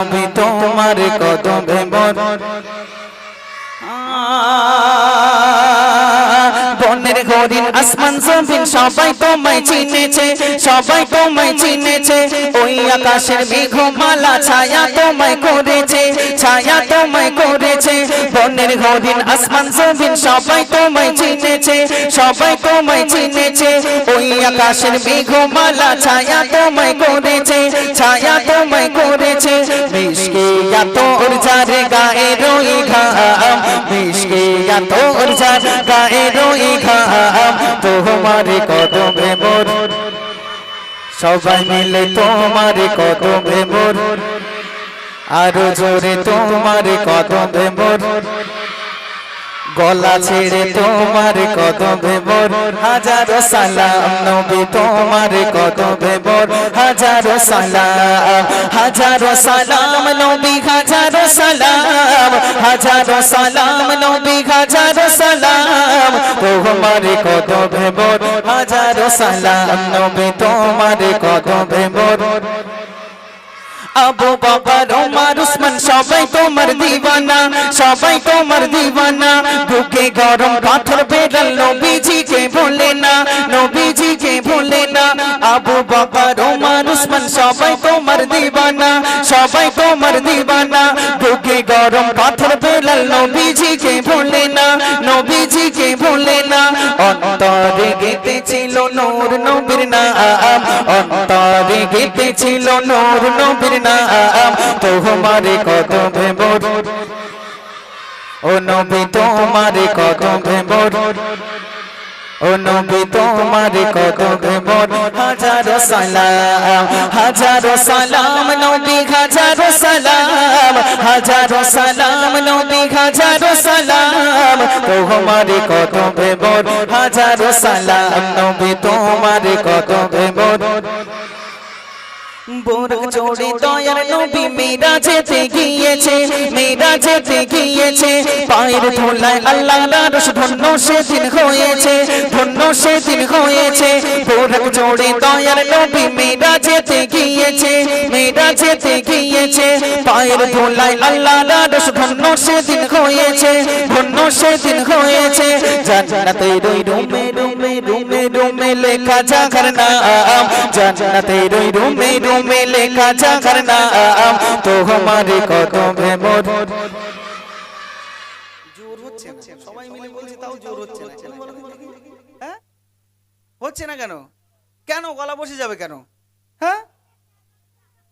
নবী তোমার কদমে মোর বনের হরিণ আসমান জমিন সবাই তোমায় চিনেছে, সবাই তোমায় চিনেছে। ওই আকাশের মেঘমালা ছায়া তোমায় করেছে, ছায়া তোমায় করেছে। বনের হরিণ আসমান জমিন সবাই তোমায় চিনেছে, সবাই তোমায় চিনেছে। ওই আকাশের মেঘমালা ছায়া তোমায় করেছে, ছায়া তোমায় করেছে। মিশকে তোর যার গায়ে রই ঘাম, মিশকে তোর যার গায়ে রই ঘাম। তোমার কদমে মোর সবাই মিলে তোমার কদমে মোর আরো জোরে তোমার কদমে মোর গলা ছেড়ে তোমার কদমে মোর হাজারো সালাম নবী তোমার কদমে মোর হাজারো সালাম, হাজারো সালাম নবী হাজারো সালাম, হাজারো সালাম নবী হাজারো সালাম। তোমার কদমে মোর হাজারো সালাম নবী তোমার কদমে মোর। আবু বকর ওমর উসমান সবাই তোমার দিওয়ানা, সবাই তোমার দিওয়ানা। বুকে গরম পাথর বেরাল নবীজিকে ভোলে না, নবীজিকে ভোলে না। আবু বকর ওমর উসমান সবাই তোমার দিওয়ানা, সবাই তোমার দিওয়ানা। বুকে গরম পাথর বেরাল নবীজিকে ভোলে না, নবীজিকে ভোলে না। অন্তরে গেঁথেছিল নূর নবীর নাম, অন্তরে গেঁথেছিল নূর নবীর নাম। তোমার কদমে মোর ও নবী তোমার কদমে মোর, ও নবী তোমার কদমে মোর হাজারো সালাম, হাজারো সালাম নবী হাজারো সালাম, হাজারো সালাম নবী হাজারো সালাম। তোমার কদমে মোর হাজারো সালাম নবী তোমার কদমে মোর। বুরক জোড়ে দয়ার নবী মিরাজেতে গিয়েছে, মিরাজেতে গিয়েছে। পায়ের ধুলায় আল্লাহর আরশ ধন্য সেদিন হয়েছে, ধন্য সেদিন হয়েছে। বুরক জোড়ে দয়ার নবী মিরাজেতে গিয়েছে, মিরাজেতে গিয়েছে। পায়ের ধুলায় আল্লাহর আরশ ধন্য সেদিন হয়েছে, ধন্য সেদিন হয়েছে। জান্নাতের ওই রুমে রুমে রুমে রুমে লেখা জাগার নাম, জান্নাতের ওই রুমে রুমে লেখা জাগার নাম। তোমার কদমে মোর জোর হচ্ছে না, সবাই মিলে বলছে তাও জোর হচ্ছে না। হ্যাঁ হচ্ছে না কেন? কেন গলা বসে যাবে কেন? হ্যাঁ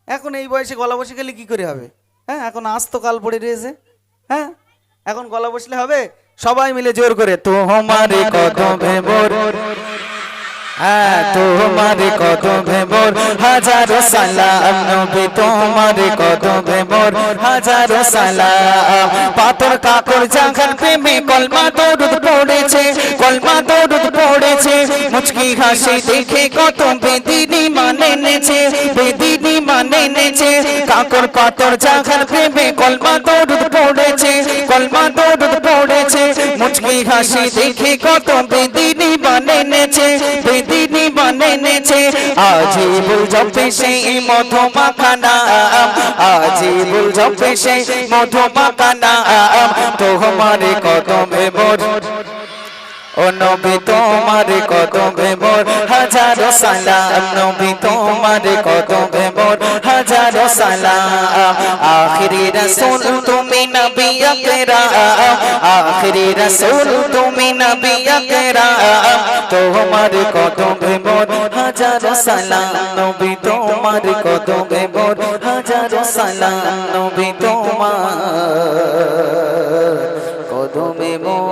এখন এই বয়সে গলা বসে গেলে কি করে হবে? হ্যাঁ এখন আজ তো কাল পড়ে রয়েছে। হ্যাঁ এখন গলা বসলে হবে? সবাই মিলে জোর করে তোমার কদমে মোর, তোমার কদমে মোর হাজারো সালাম নবী তোমার কদমে মোর হাজারো সালাম। পাথর কাকর জাগার প্রেমে কলমা দরুদ পড়েছে, কলমা দরুদ পড়েছে। মুচকি হাসি দেখে কত বেদিনী মানে নেছে, বেদিনী মানে নেছে। কাকর পাথর জাগার প্রেমে কলমা দরুদ পড়েছে, কলমা দরুদ পড়েছে। মুচকি হাসি দেখে কত বেদিনী মানে নেছে, বেদিনী মানে নেছে। আজিবুল জপে সেই মধু মাখা নাম, আজিবুল জপে সেই মধু মাখা নাম। তোমার কদমে মোর ও নবী তোমার কদমে মোর হাজারো সালাম নবী তোমার কদমে মোর হাজারো সালাম। আখিরি রাসূল তুমি নবী আকরাম, আখিরি রাসূল তুমি নবী আকরাম। তোমার কদমে মোর হাজারো সালাম নবী তোমার কদমে মোর হাজারো সালাম নবী তোমার কদমে মোর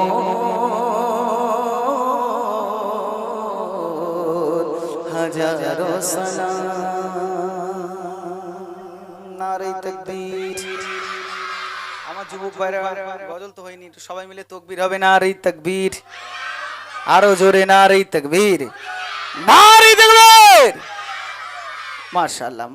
হাজারো সালাম। নারে তাকবীর। আমার যুবক ভাইরা গজল তো হয়নি, একটু সবাই মিলে তাকবীর হবে। নারে তাকবীর, আরো জোরে নারে তাকবীর, নারে তাকবীর। মাশাআল্লাহ।